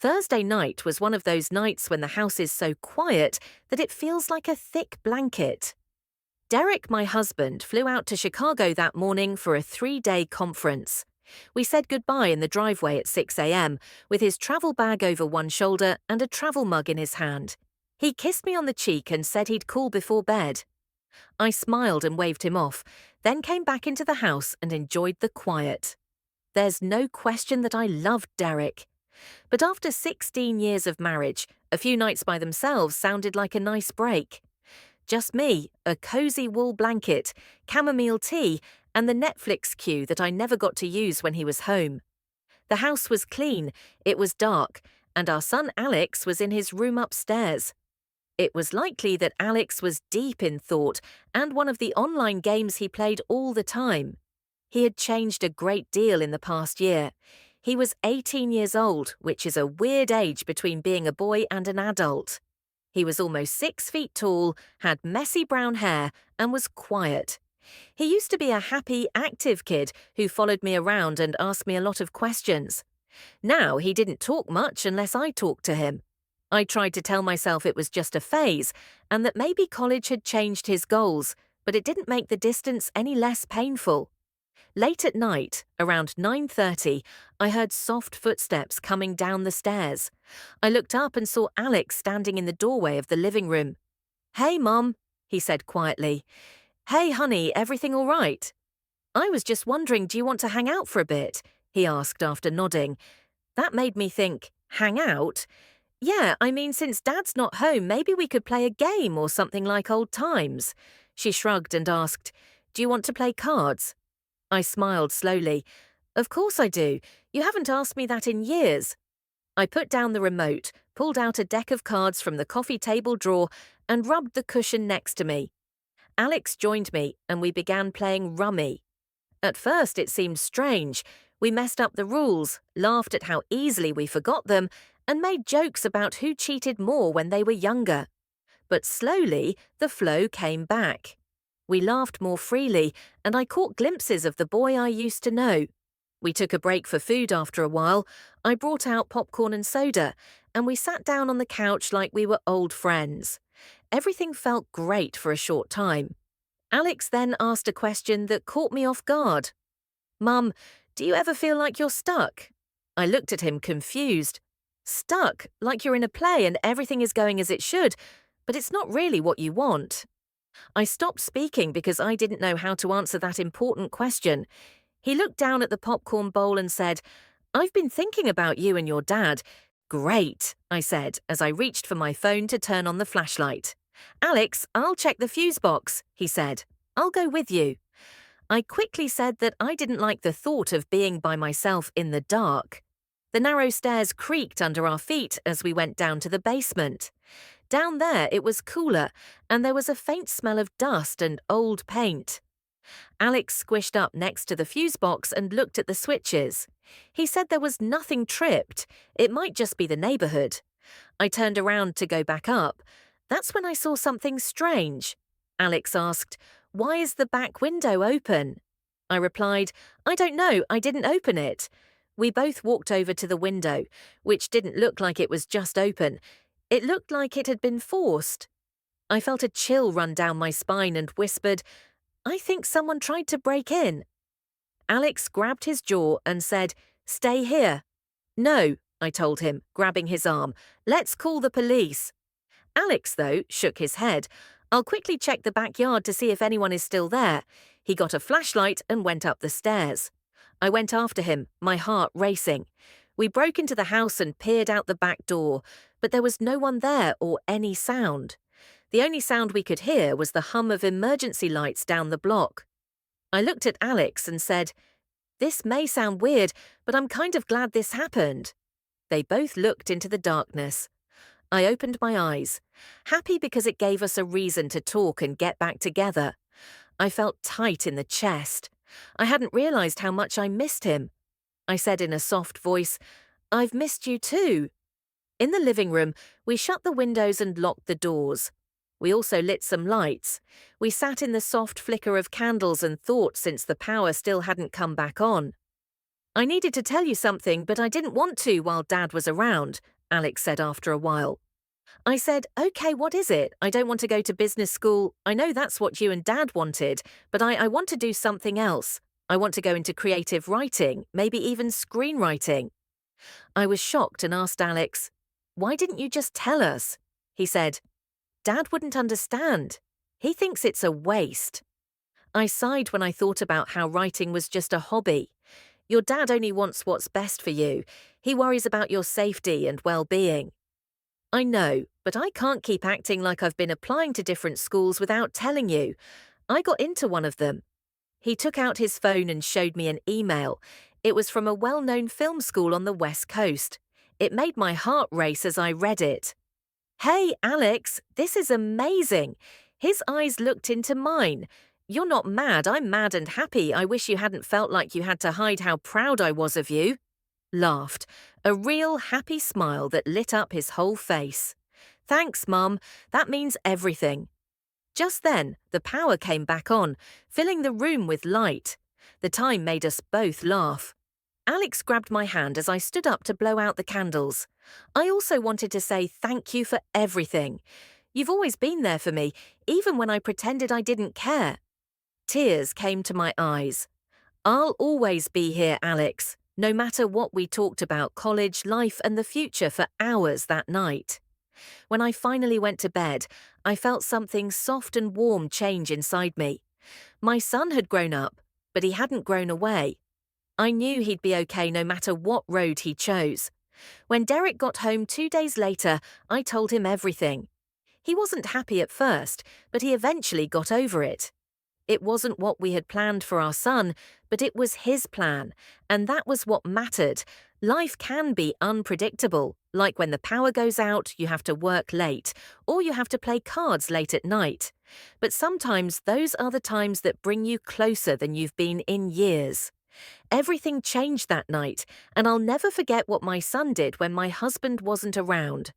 Thursday night was one of those nights when the house is so quiet that it feels like a thick blanket. Derek, my husband, flew out to Chicago that morning for a 3-day conference. We said goodbye in the driveway at 6 a.m., with his travel bag over one shoulder and a travel mug in his hand. He kissed me on the cheek and said he'd call before bed. I smiled and waved him off, then came back into the house and enjoyed the quiet. There's no question that I loved Derek. But after 16 years of marriage, a few nights by themselves sounded like a nice break. Just me, a cozy wool blanket, chamomile tea, and the Netflix queue that I never got to use when he was home. The house was clean, it was dark, and our son Alex was in his room upstairs. It was likely that Alex was deep in thought and one of the online games he played all the time. He had changed a great deal in the past year. He was 18 years old, which is a weird age between being a boy and an adult. He was almost 6 feet tall, had messy brown hair, and was quiet. He used to be a happy, active kid who followed me around and asked me a lot of questions. Now he didn't talk much unless I talked to him. I tried to tell myself it was just a phase and that maybe college had changed his goals, but it didn't make the distance any less painful. Late at night, around 9:30, I heard soft footsteps coming down the stairs. I looked up and saw Alex standing in the doorway of the living room. "Hey, Mum," he said quietly. "Hey, honey, everything all right?" "I was just wondering, do you want to hang out for a bit?" he asked after nodding. That made me think, hang out? Yeah, I mean, since Dad's not home, maybe we could play a game or something like old times. She shrugged and asked, "Do you want to play cards?" I smiled slowly. "Of course I do. You haven't asked me that in years." I put down the remote, pulled out a deck of cards from the coffee table drawer, and rubbed the cushion next to me. Alex joined me, and we began playing Rummy. At first it seemed strange. We messed up the rules, laughed at how easily we forgot them, and made jokes about who cheated more when they were younger. But slowly, the flow came back. We laughed more freely, and I caught glimpses of the boy I used to know. We took a break for food after a while. I brought out popcorn and soda, and we sat down on the couch like we were old friends. Everything felt great for a short time. Alex then asked a question that caught me off guard. "Mum, do you ever feel like you're stuck?" I looked at him confused. "Stuck, like you're in a play and everything is going as it should, but it's not really what you want." I stopped speaking because I didn't know how to answer that important question. He looked down at the popcorn bowl and said, "I've been thinking about you and your dad." "Great," I said as I reached for my phone to turn on the flashlight. "Alex, I'll check the fuse box," he said. "I'll go with you." I quickly said that I didn't like the thought of being by myself in the dark. The narrow stairs creaked under our feet as we went down to the basement. Down there it was cooler, and there was a faint smell of dust and old paint. Alex squished up next to the fuse box and looked at the switches. He said there was nothing tripped. It might just be the neighborhood. I turned around to go back up. That's when I saw something strange. Alex asked, "Why is the back window open?" I replied, "I don't know, I didn't open it." We both walked over to the window, which didn't look like it was just open. It looked like it had been forced. I felt a chill run down my spine and whispered, "I think someone tried to break in." Alex grabbed his jaw and said, "Stay here." "No," I told him, grabbing his arm. "Let's call the police." Alex, though, shook his head. "I'll quickly check the backyard to see if anyone is still there." He got a flashlight and went up the stairs. I went after him, my heart racing. We broke into the house and peered out the back door, but there was no one there or any sound. The only sound we could hear was the hum of emergency lights down the block. I looked at Alex and said, "This may sound weird, but I'm kind of glad this happened." They both looked into the darkness. I opened my eyes, happy because it gave us a reason to talk and get back together. I felt tight in the chest. I hadn't realized how much I missed him. I said in a soft voice, "I've missed you too." In the living room, we shut the windows and locked the doors. We also lit some lights. We sat in the soft flicker of candles and thought since the power still hadn't come back on. I needed to tell you something, but I didn't want to while Dad was around, Alex said after a while. I said, okay, what is it? I don't want to go to business school. I know that's what you and Dad wanted, but I want to do something else. I want to go into creative writing, maybe even screenwriting. I was shocked and asked Alex, why didn't you just tell us? He said, Dad wouldn't understand. He thinks it's a waste. I sighed when I thought about how writing was just a hobby. Your dad only wants what's best for you. He worries about your safety and well-being. I know, but I can't keep acting like I've been applying to different schools without telling you. I got into one of them. He took out his phone and showed me an email. It was from a well-known film school on the West Coast. It made my heart race as I read it. Hey, Alex, this is amazing. His eyes looked into mine. You're not mad, I'm mad and happy. I wish you hadn't felt like you had to hide how proud I was of you. Laughed, a real happy smile that lit up his whole face. Thanks, Mum, that means everything. Just then, the power came back on, filling the room with light. The time made us both laugh. Alex grabbed my hand as I stood up to blow out the candles. I also wanted to say thank you for everything. You've always been there for me, even when I pretended I didn't care. Tears came to my eyes. I'll always be here, Alex, no matter what. We talked about college, life and the future for hours that night. When I finally went to bed, I felt something soft and warm change inside me. My son had grown up, but he hadn't grown away. I knew he'd be okay no matter what road he chose. When Derek got home 2 days later, I told him everything. He wasn't happy at first, but he eventually got over it. It wasn't what we had planned for our son, but it was his plan, and that was what mattered. Life can be unpredictable, like when the power goes out, you have to work late, or you have to play cards late at night. But sometimes those are the times that bring you closer than you've been in years. Everything changed that night, and I'll never forget what my son did when my husband wasn't around.